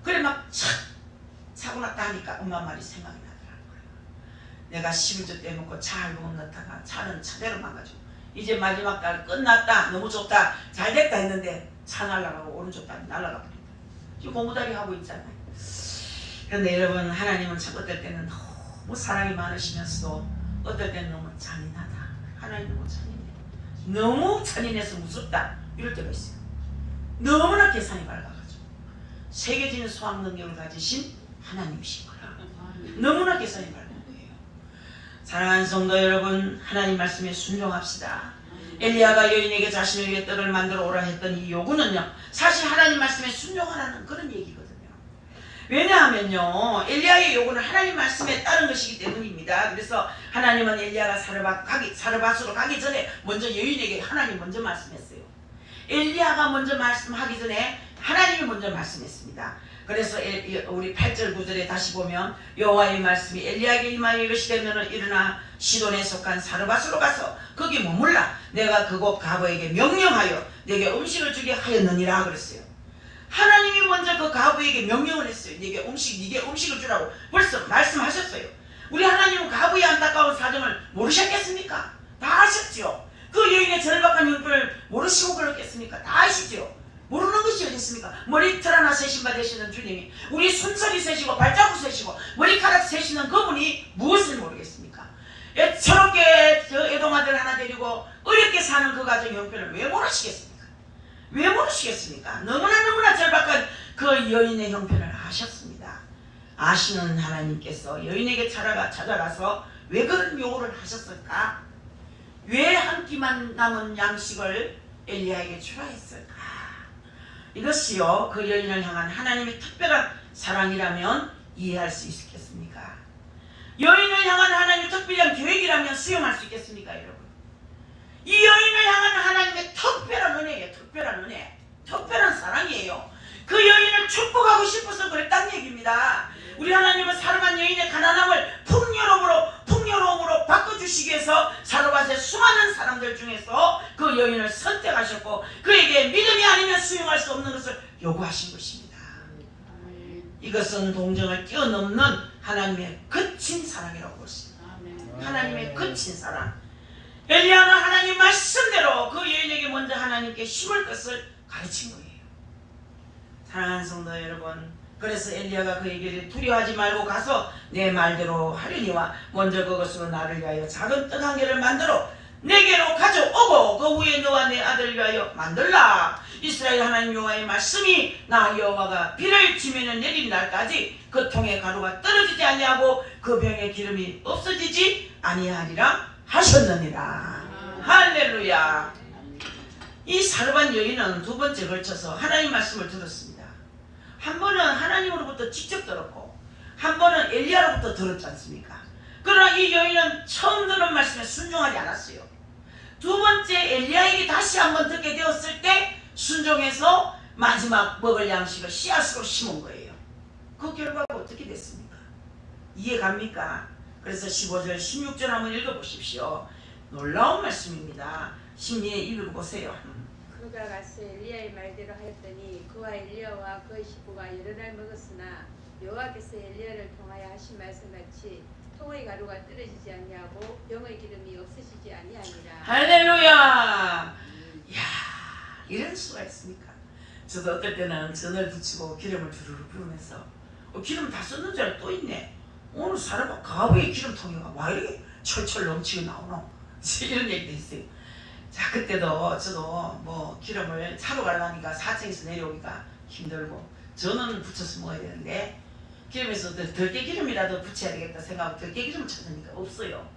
그래 막 착 사고 났다 하니까 엄마 말이 생각이 나더라는 거야. 내가 11조 때 먹고 차 할부금 넣다가 차는 차대로 망가지고 이제 마지막 달 끝났다. 너무 좋다. 잘 됐다 했는데 차 날아가고 오른쪽 다리 날아가 버린다. 지금 고무다리 하고 있잖아요. 그런데 여러분 하나님은 참 어떨 때는 너무 사랑이 많으시면서도 어떨 때는 너무 잔인하다. 하나님 너무 잔인해. 너무 잔인해서 무섭다. 이럴 때가 있어요. 너무나 계산이 밝아가지고 세계적인 수학 능력을 가지신 하나님이신 거라. 너무나 계산이 밝은 거예요. 사랑하는 성도 여러분, 하나님 말씀에 순종합시다. 엘리야가 여인에게 자신을 위해 떡을 만들어 오라 했던 이 요구는요, 사실 하나님 말씀에 순종하라는 그런 얘기거든요. 왜냐하면요, 엘리야의 요구는 하나님 말씀에 따른 것이기 때문입니다. 그래서 하나님은 엘리야가 사르밧으로 가기 전에 먼저 여인에게 하나님 먼저 말씀했어요. 엘리야가 먼저 말씀하기 전에 하나님이 먼저 말씀했습니다. 그래서 우리 8절 9절에 다시 보면 여호와의 말씀이 엘리야에게 임하여 이것이 되면은 일어나 시돈에 속한 사르밧으로 가서 거기 머물라. 내가 그곳 가부에게 명령하여 내게 음식을 주게 하였느니라 그랬어요. 하나님이 먼저 그 가부에게 명령을 했어요. 네게 음식을 주라고 벌써 말씀하셨어요. 우리 하나님은 가부의 안타까운 사정을 모르셨겠습니까? 다 아셨죠. 그 여인의 절박한 형편을 모르시고 그렇겠습니까? 다 아시죠. 모르는 것이 어디 있습니까? 머리털 하나 세신바 되시는 주님이 우리 손살이 세시고 발자국 세시고 머리카락 세시는 그분이 무엇을 모르겠습니까? 애처롭게 저 애동아들 하나 데리고 어렵게 사는 그 가정 형편을 왜 모르시겠습니까? 왜 모르시겠습니까? 너무나 절박한 그 여인의 형편을 아셨습니다. 아시는 하나님께서 여인에게 찾아가서 왜 그런 요구를 하셨을까? 왜 한 끼만 남은 양식을 엘리야에게 주라 했을까? 이것이요, 그 여인을 향한 하나님의 특별한 사랑이라면 이해할 수 있겠습니까? 여인을 향한 하나님의 특별한 계획이라면 수용할 수 있겠습니까, 여러분? 이 여인을 향한 하나님의 특별한 은혜예요. 특별한 은혜. 특별한 사랑이에요. 그 여인을 축복하고 싶어서 그랬다는 얘기입니다. 우리 하나님은 사르밧 여인의 가난함을 풍요로움으로 바꿔주시기 위해서 사르밧의 수많은 사람들 중에서 그 여인을 선택하셨고 그에게 믿음이 아니면 수용할 수 없는 것을 요구하신 것입니다. 이것은 동정을 뛰어넘는 하나님의 거친 사랑이라고 볼 수 있습니다. 하나님의 거친 사랑. 엘리야는 하나님 말씀대로 그 여인에게 먼저 하나님께 심을 것을 가르친 거예요. 사랑하는 성도 여러분, 그래서 엘리야가 그에게 두려워하지 말고 가서 내 말대로 하려니와 먼저 그것으로 나를 위하여 작은 떡 한 개를 만들어 내게로 가져오고 그 위에 너와 내 아들을 위하여 만들라. 이스라엘 하나님 여호와의 말씀이 나 여호와가 비를 지면에 내린 날까지 그 통에 가루가 떨어지지 아니하고 그 병에 기름이 없어지지 아니하리라 하셨느니라. 할렐루야. 이 사르밧 여인은 두 번째 걸쳐서 하나님 말씀을 들었습니다. 한 번은 하나님으로부터 직접 들었고 한 번은 엘리야로부터 들었지 않습니까? 그러나 이 여인은 처음 들은 말씀에 순종하지 않았어요. 두 번째 엘리야에게 다시 한번 듣게 되었을 때 순종해서 마지막 먹을 양식을 씨앗으로 심은 거예요. 그 결과가 어떻게 됐습니까? 이해갑니까? 그래서 15절 16절 한번 읽어보십시오. 놀라운 말씀입니다. 심리에 읽어보세요. 그가 가서 엘리야의 말대로 하였더니 그와 엘리야와 그의 식구가 여러 날 먹었으나 여호와께서 엘리야를 통하여 하신 말씀같이 통의 가루가 떨어지지 아니하고 병의 기름이 없으시지 아니하니라. 할렐루야. 이야, 이런 수가 있습니까? 저도 어떨 때는 전을 붙이고 기름을 두루루 부으면서 기름 다 썼는 줄 알고 또 있네. 오늘 사람 가왜 기름통이가 와 이렇게 철철 넘치고 나오노? 이런 얘기도 있어요. 자, 그때도 저도 뭐 기름을 차로 가려니까 4층에서 내려오기가 힘들고 저는 붙여서 먹어야 되는데 기름에서 들깨기름이라도 붙여야 되겠다 생각하고 들깨기름을 찾으니까 없어요.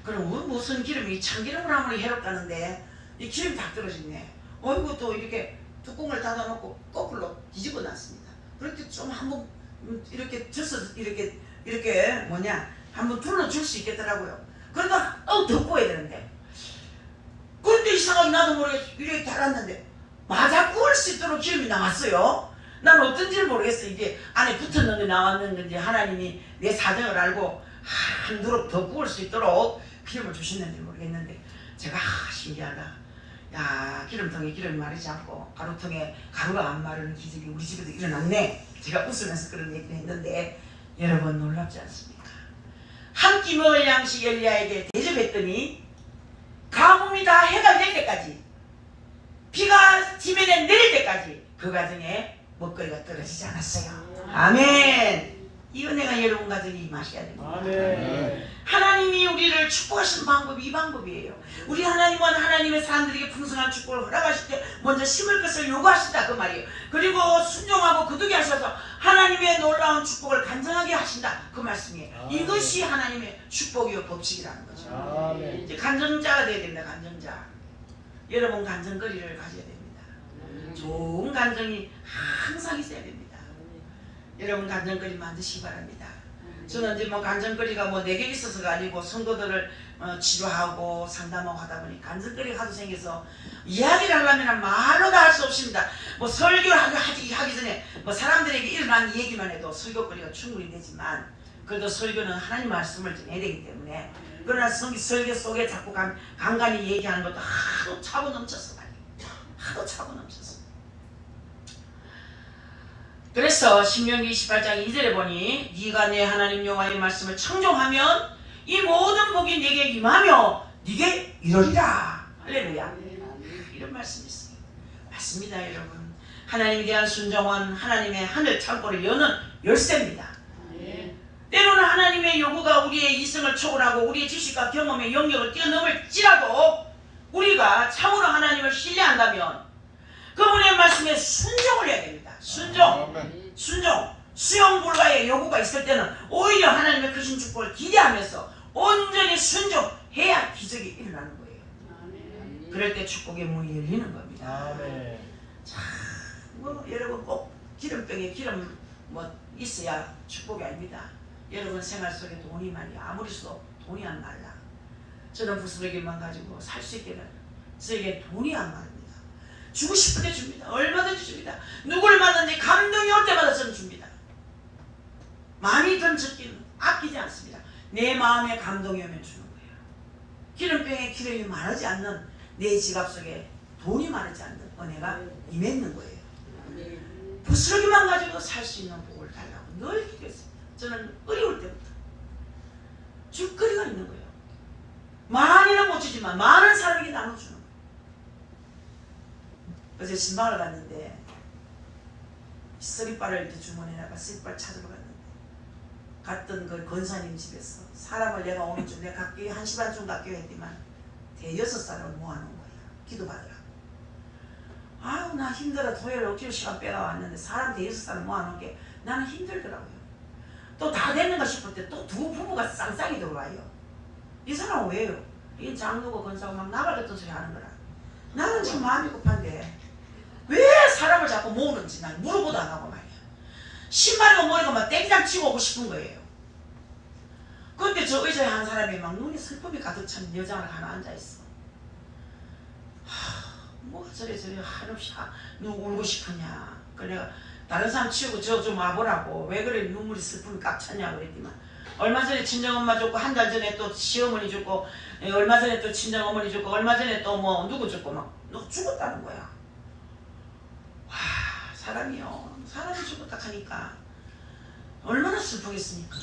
그럼 무슨 기름이 참기름을 하면 해롭다는데 이 기름이 다 떨어지네. 어이구 또 이렇게 뚜껑을 닫아놓고 거꾸로 뒤집어 놨습니다. 그렇게 좀 한번 이렇게 져서 이렇게 뭐냐 한번 둘러줄 수 있겠더라고요. 그러다 더 구워야 되는데 그런데 이상하게 나도 모르게 이렇게 달았는데 맞아 구울 수 있도록 기름이 나왔어요. 난 어떤지를 모르겠어. 이게 안에 붙었는지 나왔는지 하나님이 내 사정을 알고 한 드롭 더 구울 수 있도록 기름을 주셨는지 모르겠는데 제가 신기하다. 야, 기름통에 기름이 마르지 않고 가루통에 가루가 안 마르는 기적이 우리 집에도 일어났네. 제가 웃으면서 그런 얘기를 했는데 여러분 놀랍지 않습니까? 한 끼 먹을 양식 엘리야에게 대접했더니 가뭄이 다 해결될 때까지 비가 지면에 내릴 때까지 그 가정에 먹거리가 떨어지지 않았어요. 아멘. 이 은혜가 여러분 가정에 임하셔야 됩니다. 아멘. 하나님이 우리를 축복하시는 방법이 이 방법이에요. 우리 하나님은 하나님의 사람들에게 풍성한 축복을 허락하실 때 먼저 심을 것을 요구하신다 그 말이에요. 그리고 순종하고 거두게 하셔서 하나님의 놀라운 축복을 간증하게 하신다 그 말씀이에요. 아멘. 이것이 하나님의 축복이요 법칙이라는 거죠. 아멘. 이제 간증자가 되어야 됩니다. 간증자. 여러분 간증거리를 가져야 됩니다. 좋은 간증이 항상 있어야 됩니다. 여러분 간증거리 만드시기 바랍니다. 저는 이제 뭐 간증거리가 뭐 4개 있어서가 아니고 성도들을 치료하고 상담하고 하다 보니 간증거리가 하도 생겨서 이야기를 하려면 말로 다 할 수 없습니다. 뭐 설교를 하기 전에 뭐 사람들에게 일어난 얘기만 해도 설교거리가 충분히 되지만 그래도 설교는 하나님 말씀을 전해야 되기 때문에 그러나 설교 속에 자꾸 간간히 얘기하는 것도 하도 차고 넘쳐서 말이에요. 하도 차고 넘쳐서. 그래서 신명기 28장 2절에 보니 네가 내 하나님 여호와의 말씀을 청종하면 이 모든 복이 네게 임하며 네게 이루리라. 할렐루야. 이런 말씀이 있어요. 맞습니다 여러분. 하나님에 대한 순종은 하나님의 하늘 창고를 여는 열쇠입니다. 때로는 하나님의 요구가 우리의 이성을 초월하고 우리의 지식과 경험의 영역을 뛰어넘을지라도 우리가 참으로 하나님을 신뢰한다면 그분의 말씀에 순종을 해야 됩니다. 순종. 수용 불가의 요구가 있을 때는 오히려 하나님의 크신 축복을 기대하면서 온전히 순종해야 기적이 일어나는 거예요. 그럴 때 축복의 문이 열리는 겁니다. 아멘. 자, 뭐 여러분 꼭 기름병에 기름 뭐 있어야 축복이 아닙니다. 여러분 생활 속에 돈이 많이 아무리 써도 돈이 안 말라. 저는 부스러기만 가지고 살 수 있게는 저에게 돈이 안 말라. 주고 싶을 때 줍니다. 얼마든지 줍니다. 누구를 만나든지 감동이 올 때마다 저는 줍니다. 많이든 적긴 아끼지 않습니다. 내 마음에 감동이 오면 주는 거예요. 기름병에 기름이 마르지 않는 내 지갑 속에 돈이 마르지 않는 은혜가 임했는 거예요. 부스러기만 가지고 살 수 있는 복을 달라고 늘 기도했습니다. 저는 어려울 때부터 줄거리가 있는 거예요. 많이는 못 주지만 많은 사람에게 나눠주는 거예요. 어제 신방을 갔는데 쓰리바를 이렇게 주문해다가 쓰리바를 찾으러 갔는데 갔던 그 권사님 집에서 사람을 내가 오는 중 내가 각기 1시 반쯤 갔기로 했지만 대여섯 사람을 모아놓은 거야. 기도받으라고. 아유 나 힘들어. 토요일 억지로 시간 빼가 왔는데 사람 대여섯 사람 모아놓은 게 나는 힘들더라고요. 또 다 됐는가 싶을 때 또 두 부부가 쌍쌍이 들어와요. 이 사람은 왜요? 이 장로고 권사고 막 나발렸던 소리 하는 거라. 나는 지금 마음이 급한데 왜 사람을 자꾸 모으는지 난 물어보도 안 하고 말이야. 신발이고 머리가 막 땡장 치고 오고 싶은 거예요. 그런데 저 의자에 한 사람이 막 눈에 슬픔이 가득 찬 여장을 하나 앉아있어. 뭐가 저래 한없이 누구 울고 싶으냐. 그래 내가 다른 사람 치우고 저 좀 와보라고. 왜 그래 눈물이 슬픔이 꽉 찼냐고 그랬더만 얼마 전에 친정엄마 죽고 한 달 전에 또 시어머니 죽고 얼마 전에 또 친정어머니 죽고 얼마 전에 또 뭐 누구 죽고 막 누구 죽었다는 거야. 와 사람이요. 사람이 죽었다 하니까 얼마나 슬프겠습니까.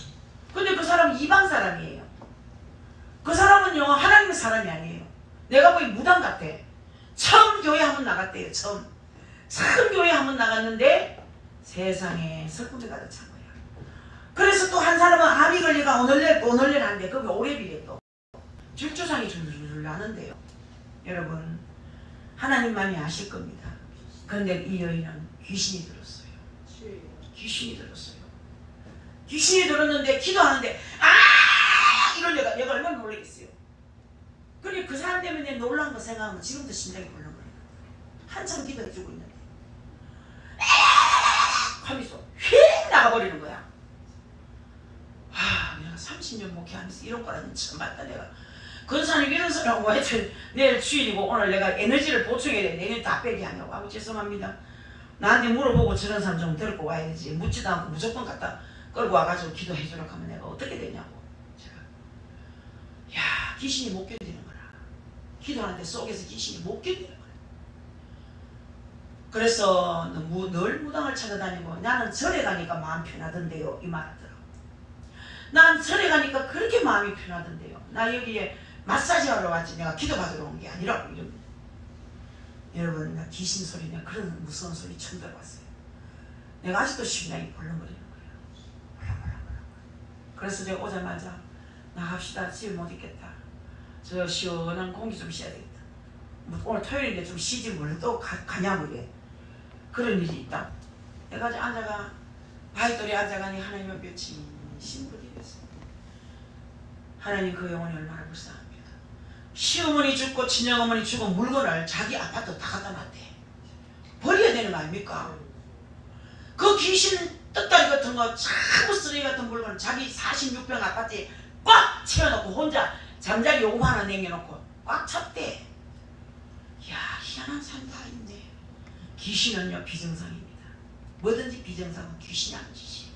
근데 그 사람은 이방 사람이에요. 그 사람은요 하나님의 사람이 아니에요. 내가 보기 무당 같아. 처음 교회 한번 나갔대요. 처음 교회 한번 나갔는데 세상에 슬픔이 가득 찬 거야. 그래서 또 한 사람은 암이 걸리가 오늘날 한대. 그게 오래비래 또 질주상이 줄줄 나는데요. 여러분 하나님만이 아실 겁니다. 그런데 이 여인은 귀신이 들었어요. 귀신이 들었어요. 귀신이 들었는데 기도하는데 이걸 내가 얼마나 놀라겠어요. 그러니 그 사람 때문에 놀란 거 생각하면 지금도 심장이 벌렁거려요. 한참 기도해주고 있는데 하면서 휙 나가버리는 거야. 내가 30년 목회하면서 이런 거라는 처음 봤다. 내가 근사님 이런 소리하고 하여튼 내일 주일이고 오늘 내가 에너지를 보충해야 돼. 내일 다 빼기 하냐고. 아우 죄송합니다. 나한테 물어보고 저런 사람 좀 데리고 와야 되지. 묻지도 않고 무조건 갖다 끌고 와가지고 기도해 주라고 하면 내가 어떻게 되냐고. 제가 야 귀신이 못 견디는 거라. 기도하는데 속에서 귀신이 못 견디는 거라. 그래서 늘 무당을 찾아다니고 나는 절에 가니까 마음 편하던데요. 이 말 하더라고. 난 절에 가니까 그렇게 마음이 편하던데요. 나 여기에 마사지 하러 왔지 내가 기도 받으러 온 게 아니라고 이럽니다. 여러분 나 귀신 소리냐 그런 무서운 소리 처음 들어봤어요. 내가 아직도 심장이 벌렁거리는 거예요. 그래서 제가 오자마자 나갑시다. 집에 못 있겠다. 저 시원한 공기 좀 쉬어야 되겠다. 오늘 토요일인데 좀 쉬지 뭘 또 가냐고 이래. 그런 일이 있다. 내가 앉아가 바위돌에 앉아가니 하나님의 볕이 신부들이 됐습니다. 하나님 그 영혼이 얼마나 불쌍합니다. 시어머니 죽고 친정어머니 죽고 물건을 자기 아파트 다 갖다 놨대. 버려야 되는 거 아닙니까? 그 귀신 떡다리 같은 거 전부 쓰레기 같은 물건을 자기 46평 아파트에 꽉 채워놓고 혼자 잠자리 요금 하나 남겨놓고 꽉 찼대. 이야 희한한 사람 다 있네. 귀신은요 비정상입니다. 뭐든지 비정상은 귀신이 하는 짓이에요.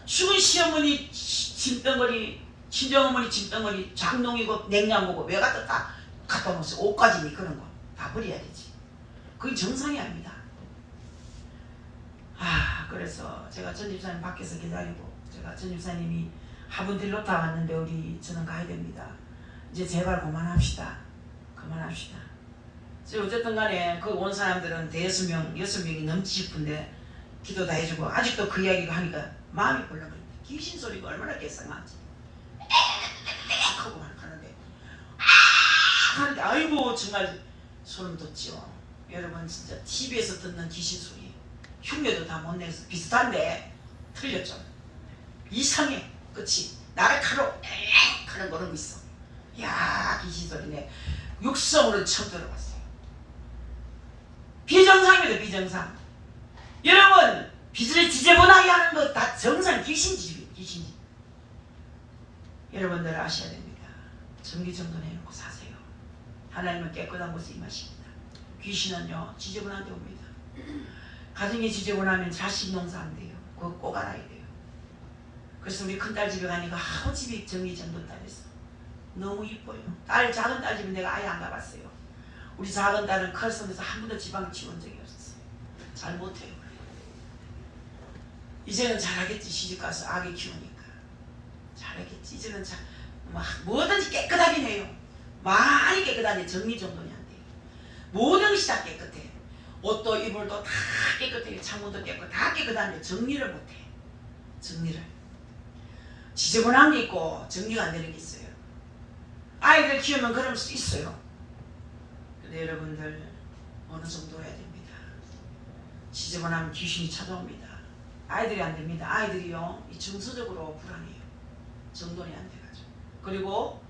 죽은 시어머니 짐덩어리 친정어머니 짐덩어리 장롱이고 냉장고고 왜 갖다 갖다 놓으세요. 옷가지니 그런 거 다 버려야 되지. 그게 정상이 아닙니다. 그래서 제가 전 집사님 밖에서 기다리고 제가 전 집사님이 화분 들렀다 왔는데 우리 저는 가야 됩니다. 이제 제발 그만합시다. 어쨌든 간에 거기 온 사람들은 대여섯 명이 넘지 싶은데 기도 다 해주고 아직도 그 이야기가 하니까 마음이 벌렁거립니다. 귀신 소리가 얼마나 개쌍한지 하고 하는데 하는데 아이고 정말 소름 돋지요. 여러분 진짜 TV에서 듣는 귀신 소리 흉내도 다 못 내서 비슷한데 틀렸죠. 이상해. 그치? 날카로워 하는 거는 있어. 야 귀신 소리네. 육성으로 처음 들어봤어요. 비정상입니다. 비정상. 여러분 빚을 지저분하게 하는 거 다 정상 귀신집. 여러분들 아셔야 됩니다. 정리정돈해놓고 사세요. 하나님은 깨끗한 곳에 임하십니다. 귀신은요 지저분한 데 옵니다. 가정이 지저분하면 자식 농사 안 돼요. 그거 꼭 알아야 돼요. 그래서 우리 큰딸 집에 가니까 집이 정리정돈 딸에서 너무 이뻐요. 작은 딸 집은 내가 아예 안 가봤어요. 우리 작은 딸은 커서면서 한 번도 지방을 치운 적이 없었어요. 잘 못해요. 이제는 잘하겠지. 시집가서 아기 키우니까 잘하겠지. 이제는 뭐든지 깨끗하긴 해요. 많이 깨끗한데 정리정돈이 안 돼요. 모든 것이 다 깨끗해. 옷도 이불도 다 깨끗해요. 창문도 깨끗해. 다 깨끗한데 정리를 못해. 정리를. 지저분한 게 있고 정리가 안 되는 게 있어요. 아이들 키우면 그럴 수 있어요. 근데 여러분들 어느 정도 해야 됩니다. 지저분하면 귀신이 찾아옵니다. 아이들이 안 됩니다. 아이들이요 이 정서적으로 불안해요. 정돈이 안 돼가지고. 그리고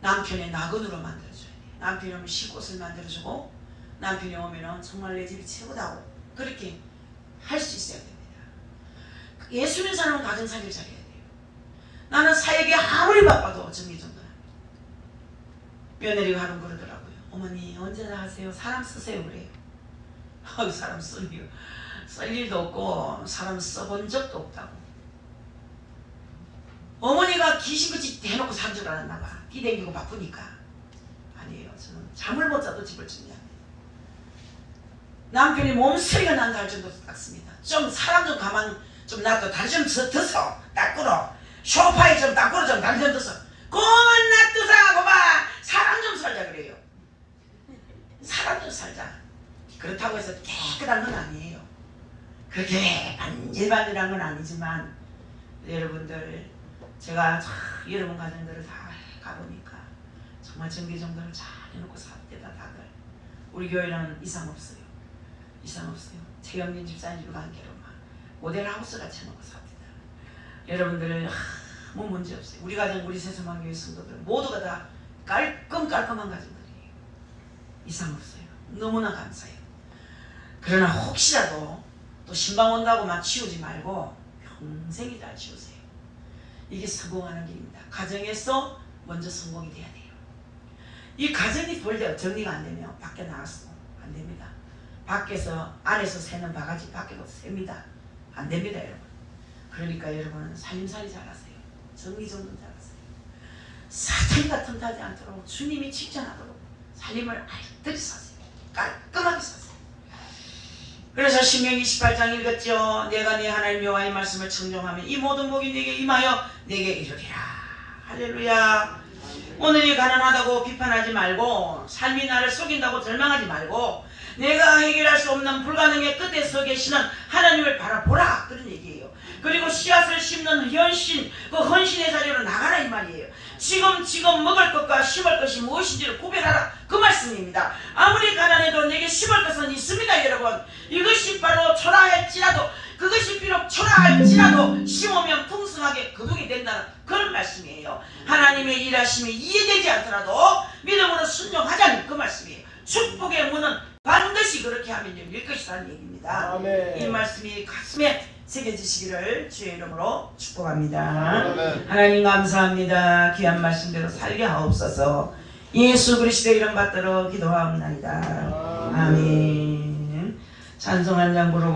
남편의 낙원으로 만들어줘야 돼요. 남편이 오면 쉴 곳을 만들어주고 남편이 오면 정말 내 집이 최고다고 그렇게 할 수 있어야 됩니다. 예수 믿는 사람은 가정살이를 잘해야 돼요. 나는 사역에 아무리 바빠도 정리정돈합니다. 며느리가 하는 그러더라고요. 어머니 언제나 하세요. 사람 쓰세요 그래요. 사람 쓸 일도 없고 사람 써본 적도 없다고. 어머니가 귀신같이 대놓고 산 줄 알았나 봐. 기대기고 바쁘니까. 아니에요. 저는 잠을 못 자도 집을 정리합니다. 남편이 몸소리가 난다 할 정도로 닦습니다. 좀 사람 좀 가만 좀 놔둬. 다리 좀 드서 닦으러. 소파에 좀 닦으러 좀 다리 좀 드서. 그만 놔두사 하고 봐. 사람 좀 살자 그래요. 사람 좀 살자. 그렇다고 해서 깨끗한 건 아니에요. 그렇게 반질반질한 건 아니지만 여러분들 제가 여러분 가정들을 다 가보니까 정말 정기정돈을 잘 해놓고 삽니다. 다들 우리 교회는 이상 없어요. 이상 없어요. 최영민 집사님 관계로만 모델하우스 같이 해놓고 삽니다. 여러분들 아무 문제 없어요. 우리 가정 우리 새소망교회 성도들 모두가 다 깔끔한 가정들이에요. 이상 없어요. 너무나 감사해요. 그러나 혹시라도 또 신방 온다고만 치우지 말고 평생이 잘 치우세요. 이게 성공하는 길입니다. 가정에서 먼저 성공이 돼야 돼요. 이 가정이 정리가 안 되면 밖에 나가서 안 됩니다. 밖에서 안에서 새는 바가지 밖에서 셉니다. 안 됩니다 여러분. 그러니까 여러분은 살림살이 잘하세요. 정리정돈 잘하세요. 사탄이가 틈타지 않도록 주님이 칭찬하도록 살림을 알뜰히 사세요. 깔끔하게 사세요. 그래서 신명기 28장 읽었죠. 내가 네 하나님 여호와의 말씀을 청종하면 이 모든 복이 내게 임하여 내게 이르리라. 할렐루야. 오늘이 가난하다고 비판하지 말고 삶이 나를 속인다고 절망하지 말고 내가 해결할 수 없는 불가능의 끝에 서 계시는 하나님을 바라보라 그런 얘기예요. 그리고 씨앗을 심는 헌신, 그 헌신의 자리로 나가라 이 말이에요. 지금 먹을 것과 심을 것이 무엇인지를 구별하라 그 말씀입니다. 아무리 가난해도 내게 심을 것은 있습니다 여러분. 이것이 바로 초라할지라도 그것이 비록 초라할지라도 심으면 풍성하게 거두게 된다는 그런 말씀이에요. 하나님의 일하심이 이해되지 않더라도 믿음으로 순종하자는 그 말씀이에요. 축복의 문은 반드시 그렇게 하면 열릴 것이라는 얘기입니다. 아멘. 이 말씀이 가슴에 새겨지시기를 주의 이름으로 축복합니다. 아멘. 하나님 감사합니다. 귀한 말씀대로 살게 하옵소서. 예수 그리스도의 이름 받들어 기도하옵나이다. 아멘. 찬송 한 장 부르고